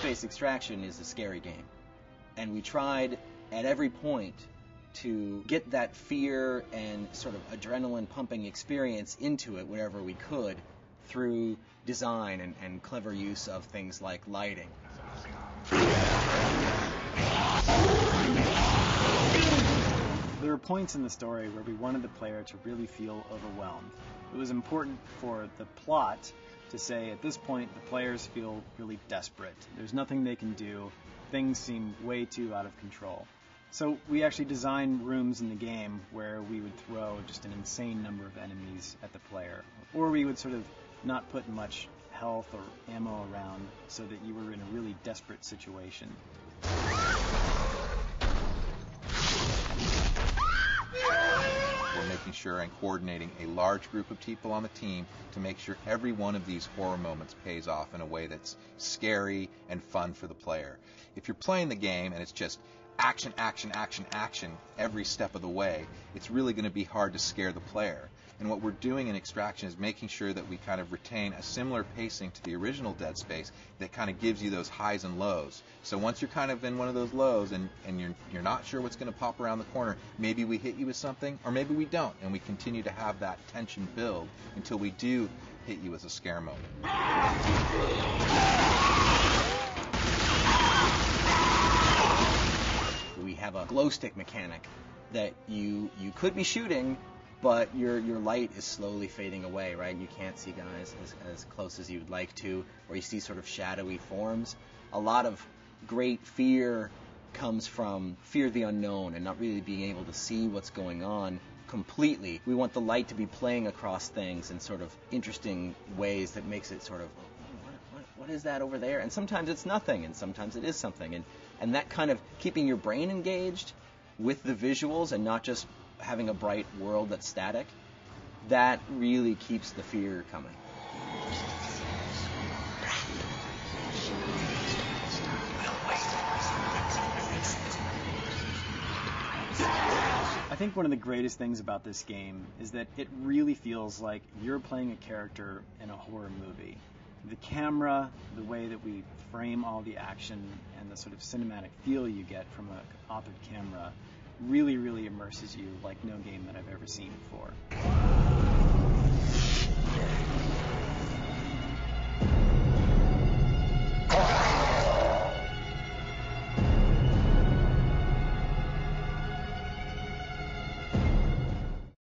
Space Extraction is a scary game. And we tried at every point to get that fear and sort of adrenaline pumping experience into it wherever we could through design and clever use of things like lighting. There were points in the story where we wanted the player to really feel overwhelmed. It was important for the plot to say, at this point, the players feel really desperate. There's nothing they can do. Things seem way too out of control. So we actually designed rooms in the game where we would throw just an insane number of enemies at the player. Or we would sort of not put much health or ammo around so that you were in a really desperate situation. We're making sure and coordinating a large group of people on the team to make sure every one of these horror moments pays off in a way that's scary and fun for the player. If you're playing the game and it's just action, action, action, action every step of the way, it's really going to be hard to scare the player. And what we're doing in Extraction is making sure that we kind of retain a similar pacing to the original Dead Space that kind of gives you those highs and lows. So once you're kind of in one of those lows and you're not sure what's going to pop around the corner, maybe we hit you with something or maybe we don't, and we continue to have that tension build until we do hit you with a scare moment. We have a glow stick mechanic that you could be shooting, but your light is slowly fading away, right? You can't see guys as close as you would like to, or you see sort of shadowy forms. A lot of great fear comes from fear of the unknown and not really being able to see what's going on completely. We want the light to be playing across things in sort of interesting ways that makes it sort of, what is that over there? And sometimes it's nothing, and sometimes it is something. And that kind of keeping your brain engaged with the visuals and not just having a bright world that's static, that really keeps the fear coming. I think one of the greatest things about this game is that it really feels like you're playing a character in a horror movie. The camera, the way that we frame all the action, and the sort of cinematic feel you get from an op-ed camera really, really immerses you like no game that I've ever seen before.